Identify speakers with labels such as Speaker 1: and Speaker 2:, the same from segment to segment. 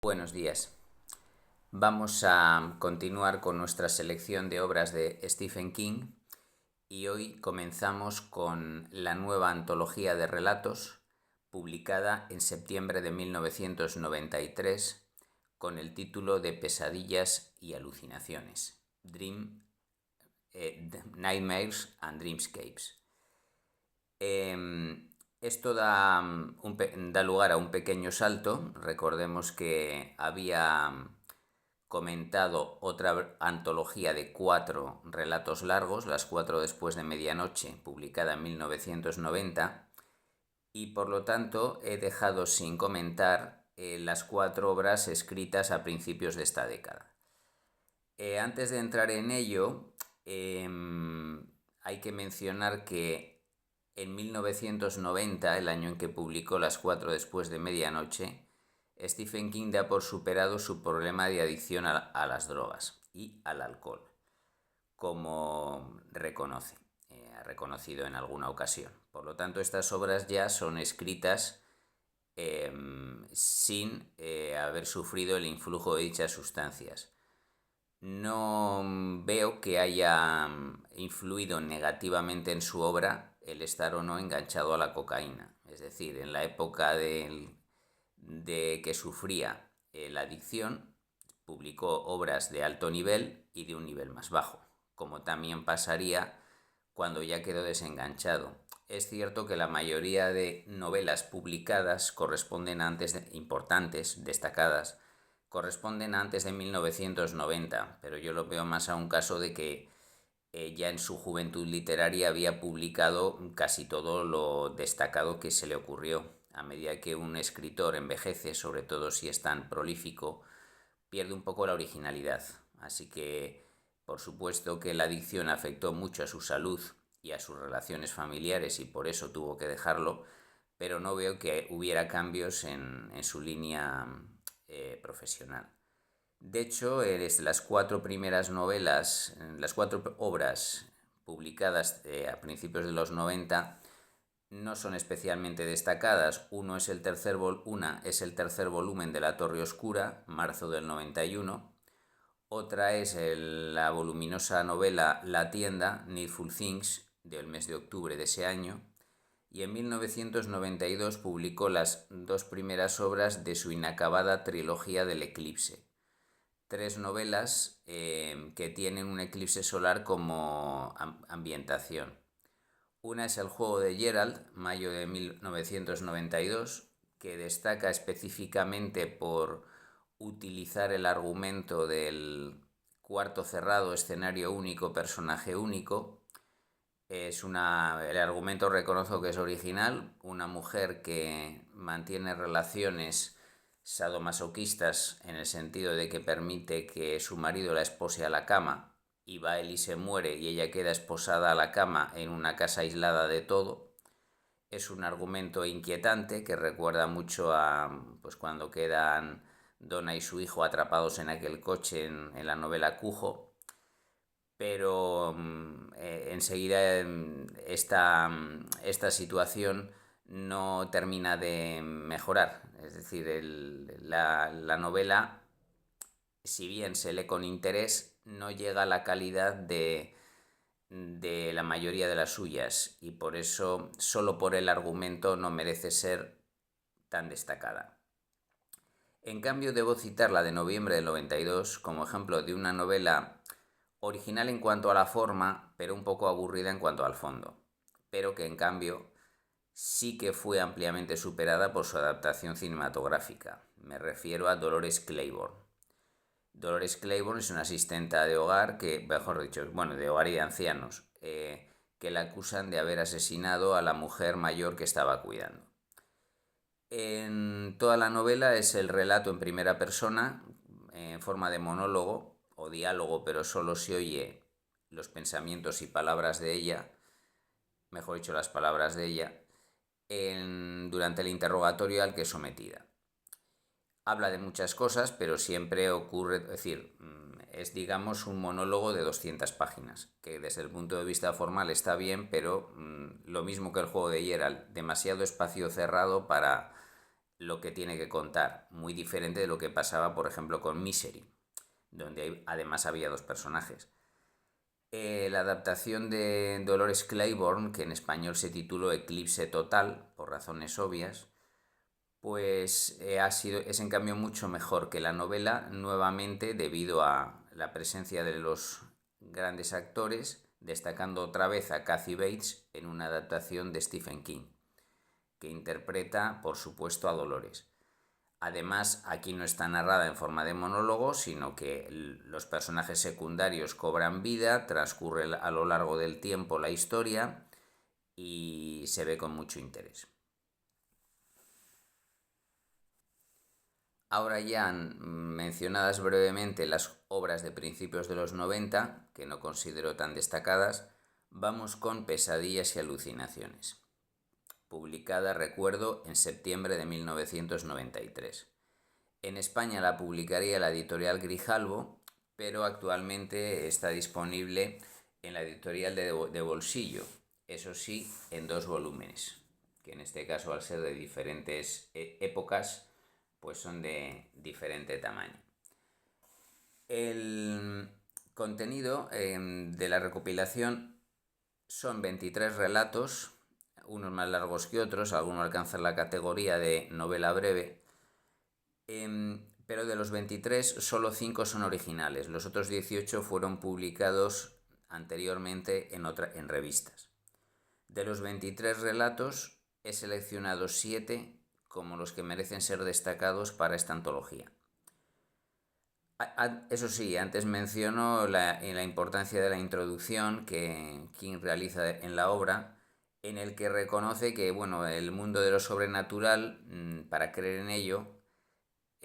Speaker 1: Buenos días. Vamos a continuar con nuestra selección de obras de Stephen King y hoy comenzamos con la nueva antología de relatos publicada en septiembre de 1993 con el título de Pesadillas y alucinaciones, Nightmares and Dreamscapes. Esto da lugar a un pequeño salto. Recordemos que había comentado otra antología de 4 relatos largos, Las 4 después de medianoche, publicada en 1990, y por lo tanto he dejado sin comentar las 4 obras escritas a principios de esta década. Antes de entrar en ello, hay que mencionar que en 1990, el año en que publicó Las 4 después de medianoche, Stephen King da por superado su problema de adicción a las drogas y al alcohol, como ha reconocido en alguna ocasión. Por lo tanto, estas obras ya son escritas sin haber sufrido el influjo de dichas sustancias. No veo que haya influido negativamente en su obra el estar o no enganchado a la cocaína. Es decir, en la época de que sufría la adicción, publicó obras de alto nivel y de un nivel más bajo, como también pasaría cuando ya quedó desenganchado. Es cierto que la mayoría de novelas publicadas importantes, destacadas, corresponden a antes de 1990, pero yo lo veo más a un caso de que ya en su juventud literaria había publicado casi todo lo destacado que se le ocurrió. A medida que un escritor envejece, sobre todo si es tan prolífico, pierde un poco la originalidad. Así que, por supuesto que la adicción afectó mucho a su salud y a sus relaciones familiares y por eso tuvo que dejarlo, pero no veo que hubiera cambios en su línea profesional. De hecho, las 4 primeras novelas, las 4 obras publicadas a principios de los 90 no son especialmente destacadas. Una es el tercer volumen de La Torre Oscura, marzo del 91. Otra es la voluminosa novela La Tienda, Needful Things, del mes de octubre de ese año. Y en 1992 publicó las 2 primeras obras de su inacabada trilogía del eclipse. 3 novelas que tienen un eclipse solar como ambientación. Una es El juego de Gerald, mayo de 1992, que destaca específicamente por utilizar el argumento del cuarto cerrado, escenario único, personaje único. El argumento reconozco que es original, una mujer que mantiene relaciones sadomasoquistas en el sentido de que permite que su marido la espose a la cama y va él y se muere y ella queda esposada a la cama en una casa aislada de todo. Es un argumento inquietante que recuerda mucho a cuando quedan Donna y su hijo atrapados en aquel coche en la novela Cujo, pero enseguida esta situación no termina de mejorar. Es decir, la novela, si bien se lee con interés, no llega a la calidad de la mayoría de las suyas y por eso, solo por el argumento, no merece ser tan destacada. En cambio, debo citar la de noviembre del 92 como ejemplo de una novela original en cuanto a la forma, pero un poco aburrida en cuanto al fondo, pero que en cambio sí que fue ampliamente superada por su adaptación cinematográfica. Me refiero a Dolores Claiborne. Dolores Claiborne es una asistenta de hogar de hogar y de ancianos, que la acusan de haber asesinado a la mujer mayor que estaba cuidando. En toda la novela es el relato en primera persona, en forma de monólogo o diálogo, pero solo se oye los pensamientos y palabras de ella, mejor dicho, las palabras de ella, durante el interrogatorio al que es sometida. Habla de muchas cosas, pero siempre ocurre, es decir, es digamos un monólogo de 200 páginas, que desde el punto de vista formal está bien, pero lo mismo que El juego de Gerald, demasiado espacio cerrado para lo que tiene que contar, muy diferente de lo que pasaba, por ejemplo, con Misery, donde además había dos personajes. La adaptación de Dolores Claiborne, que en español se tituló Eclipse Total, por razones obvias, pues es en cambio mucho mejor que la novela, nuevamente debido a la presencia de los grandes actores, destacando otra vez a Kathy Bates en una adaptación de Stephen King, que interpreta, por supuesto, a Dolores. Además, aquí no está narrada en forma de monólogo, sino que los personajes secundarios cobran vida, transcurre a lo largo del tiempo la historia y se ve con mucho interés. Ahora ya mencionadas brevemente las obras de principios de los 90, que no considero tan destacadas, vamos con Pesadillas y alucinaciones, publicada, recuerdo, en septiembre de 1993. En España la publicaría la editorial Grijalbo, pero actualmente está disponible en la editorial de Bolsillo, eso sí, en 2 volúmenes, que en este caso, al ser de diferentes épocas, pues son de diferente tamaño. El contenido de la recopilación son 23 relatos, unos más largos que otros, algunos alcanzan la categoría de novela breve, pero de los 23 solo 5 son originales, los otros 18 fueron publicados anteriormente en revistas. De los 23 relatos he seleccionado 7 como los que merecen ser destacados para esta antología. Eso sí, antes menciono la importancia de la introducción que King realiza en la obra, en el que reconoce que el mundo de lo sobrenatural, para creer en ello,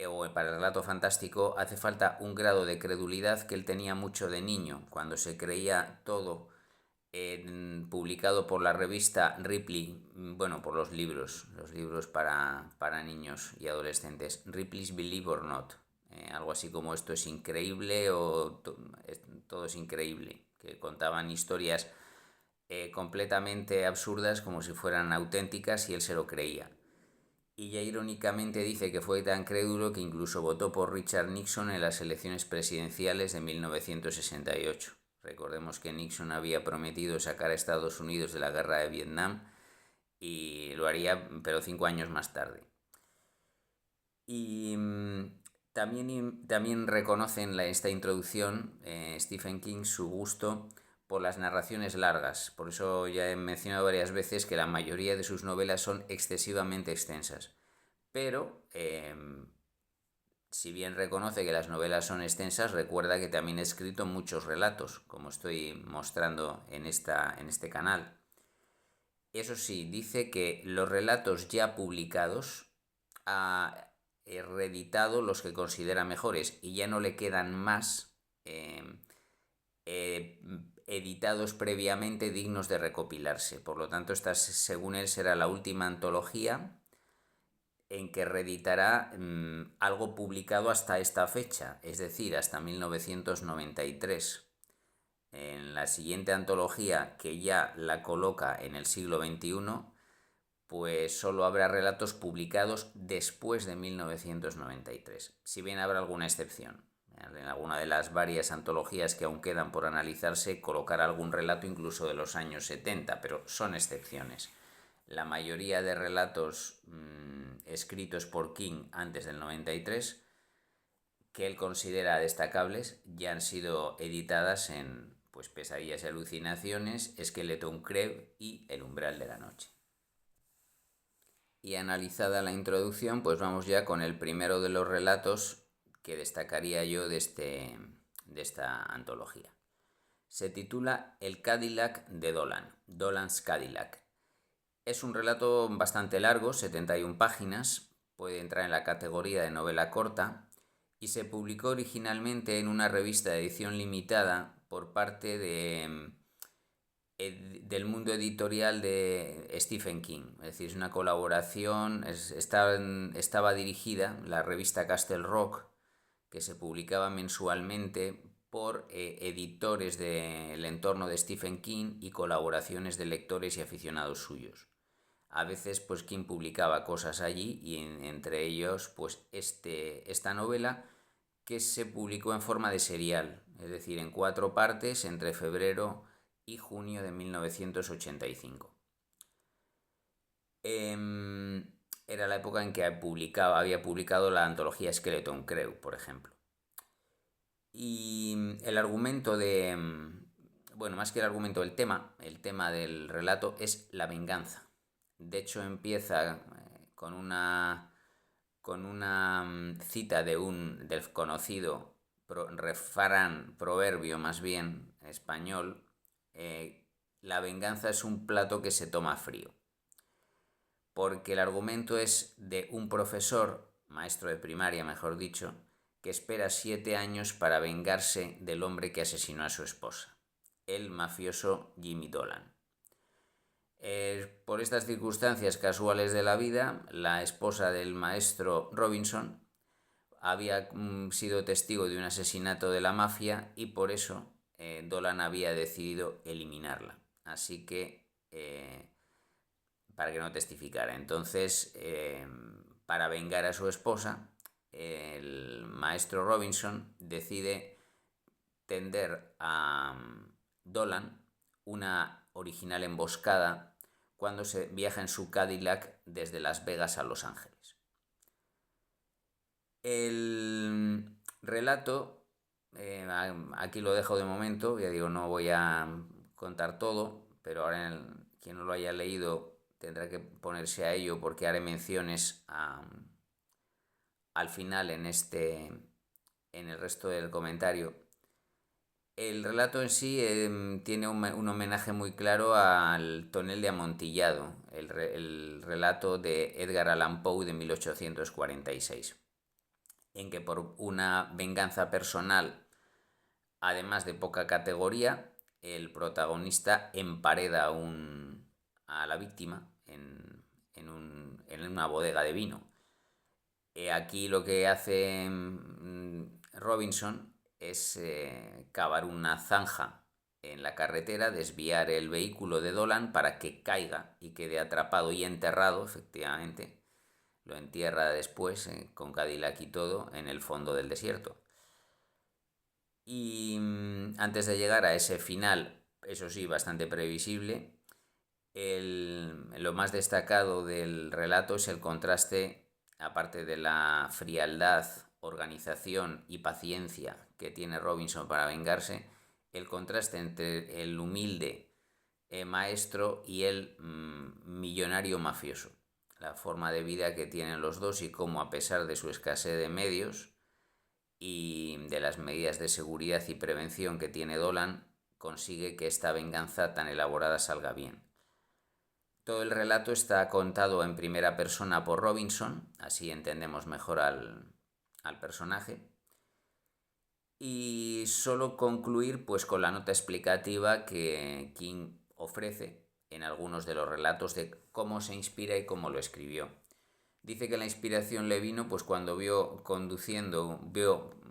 Speaker 1: o para el relato fantástico, hace falta un grado de credulidad que él tenía mucho de niño, cuando se creía todo publicado por la revista Ripley, por los libros para niños y adolescentes, Ripley's Believe or Not, algo así como Esto es increíble o Todo es increíble, que contaban historias completamente absurdas como si fueran auténticas y él se lo creía. Y ya irónicamente dice que fue tan crédulo que incluso votó por Richard Nixon en las elecciones presidenciales de 1968. Recordemos que Nixon había prometido sacar a Estados Unidos de la guerra de Vietnam y lo haría, pero 5 años más tarde. Y también reconoce en esta introducción Stephen King su gusto por las narraciones largas. Por eso ya he mencionado varias veces que la mayoría de sus novelas son excesivamente extensas. Pero, si bien reconoce que las novelas son extensas, recuerda que también ha escrito muchos relatos, como estoy mostrando en este canal. Eso sí, dice que los relatos ya publicados ha reeditado los que considera mejores y ya no le quedan más editados previamente dignos de recopilarse. Por lo tanto, esta, según él, será la última antología en que reeditará algo publicado hasta esta fecha, es decir, hasta 1993. En la siguiente antología, que ya la coloca en el siglo XXI, pues solo habrá relatos publicados después de 1993, si bien habrá alguna excepción. En alguna de las varias antologías que aún quedan por analizarse, colocará algún relato incluso de los años 70, pero son excepciones. La mayoría de relatos escritos por King antes del 93, que él considera destacables, ya han sido editadas en Pesadillas y alucinaciones, Esqueleto un Creb y El umbral de la noche. Y analizada la introducción, pues vamos ya con el primero de los relatos que destacaría yo de esta antología. Se titula El Cadillac de Dolan, Dolan's Cadillac. Es un relato bastante largo, 71 páginas, puede entrar en la categoría de novela corta y se publicó originalmente en una revista de edición limitada por parte del mundo editorial de Stephen King. Es decir, es una colaboración, estaba dirigida, la revista Castle Rock, que se publicaba mensualmente por editores del entorno de Stephen King y colaboraciones de lectores y aficionados suyos. A veces pues King publicaba cosas allí y entre ellos pues esta novela que se publicó en forma de serial, es decir, en 4 partes entre febrero y junio de 1985. Era la época en que había publicado la antología Skeleton Crew, por ejemplo. Y el argumento bueno, más que el argumento, el tema del relato es la venganza. De hecho, empieza con una cita del conocido refrán, proverbio más bien, español. La venganza es un plato que se toma frío. Porque el argumento es de un profesor, maestro de primaria mejor dicho, que espera 7 años para vengarse del hombre que asesinó a su esposa, el mafioso Jimmy Dolan. Por estas circunstancias casuales de la vida, la esposa del maestro Robinson había sido testigo de un asesinato de la mafia y por eso Dolan había decidido eliminarla. Así que para que no testificara. Entonces, para vengar a su esposa, el maestro Robinson decide tender a Dolan una original emboscada cuando se viaja en su Cadillac desde Las Vegas a Los Ángeles. El relato, aquí lo dejo de momento, ya digo, no voy a contar todo, pero ahora quien no lo haya leído tendrá que ponerse a ello porque haré menciones al final en el resto del comentario. El relato en sí tiene un homenaje muy claro al tonel de Amontillado, el relato de Edgar Allan Poe de 1846, en que por una venganza personal, además de poca categoría, el protagonista empareda a la víctima en una bodega de vino. Aquí lo que hace Robinson es cavar una zanja en la carretera, desviar el vehículo de Dolan para que caiga y quede atrapado y enterrado, efectivamente. Lo entierra después, con Cadillac y todo, en el fondo del desierto. Y antes de llegar a ese final, eso sí, bastante previsible, lo más destacado del relato es el contraste, aparte de la frialdad, organización y paciencia que tiene Robinson para vengarse, el contraste entre el humilde maestro y el millonario mafioso. La forma de vida que tienen los dos y cómo, a pesar de su escasez de medios y de las medidas de seguridad y prevención que tiene Dolan, consigue que esta venganza tan elaborada salga bien. Todo el relato está contado en primera persona por Robinson, así entendemos mejor al personaje. Y solo concluir pues con la nota explicativa que King ofrece en algunos de los relatos de cómo se inspira y cómo lo escribió. Dice que la inspiración le vino pues cuando vio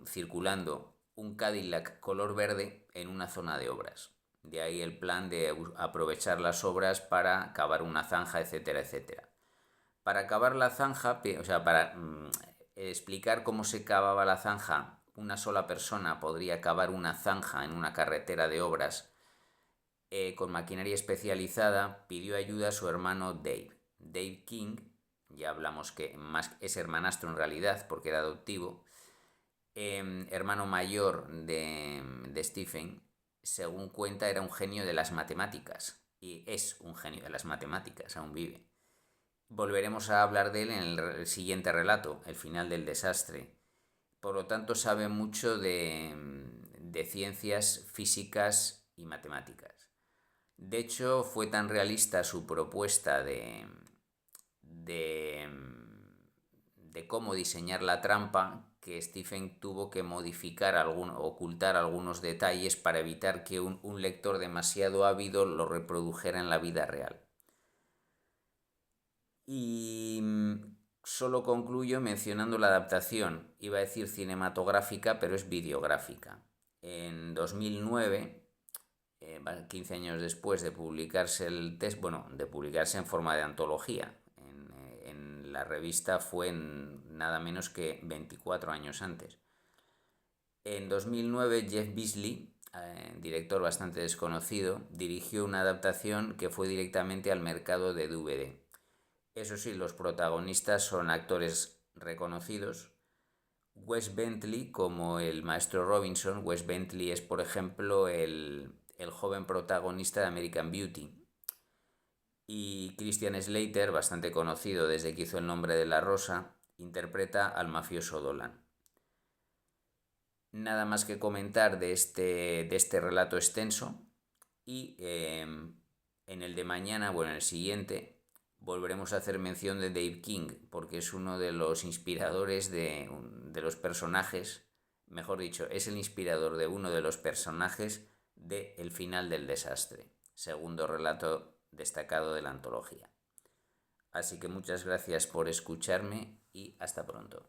Speaker 1: circulando un Cadillac color verde en una zona de obras. De ahí el plan de aprovechar las obras para cavar una zanja, etcétera, etcétera. Para cavar la zanja, o sea, para explicar cómo se cavaba la zanja, una sola persona podría cavar una zanja en una carretera de obras con maquinaria especializada, pidió ayuda a su hermano Dave. Dave King, ya hablamos que más es hermanastro en realidad porque era adoptivo, hermano mayor de Stephen, según cuenta era un genio de las matemáticas y es un genio de las matemáticas, aún vive. Volveremos a hablar de él en el siguiente relato, el final del desastre. Por lo tanto, sabe mucho de ciencias físicas y matemáticas. De hecho, fue tan realista su propuesta de cómo diseñar la trampa que Stephen tuvo que ocultar algunos detalles para evitar que un lector demasiado ávido lo reprodujera en la vida real. Y solo concluyo mencionando la adaptación, iba a decir cinematográfica, pero es videográfica. En 2009 15 años después de publicarse el test, bueno, de publicarse en forma de antología. En la revista fue nada menos que 24 años antes. En 2009, Jeff Beasley, director bastante desconocido, dirigió una adaptación que fue directamente al mercado de DVD. Eso sí, los protagonistas son actores reconocidos. Wes Bentley como el maestro Robinson. Wes Bentley es, por ejemplo, el joven protagonista de American Beauty. Y Christian Slater, bastante conocido desde que hizo El nombre de la rosa, interpreta al mafioso Dolan. Nada más que comentar de este relato extenso, y en el de mañana, bueno, en el siguiente, volveremos a hacer mención de Dave King, porque es uno de los inspiradores de los personajes, mejor dicho, es el inspirador de uno de los personajes de El final del desastre, segundo relato destacado de la antología. Así que muchas gracias por escucharme y hasta pronto.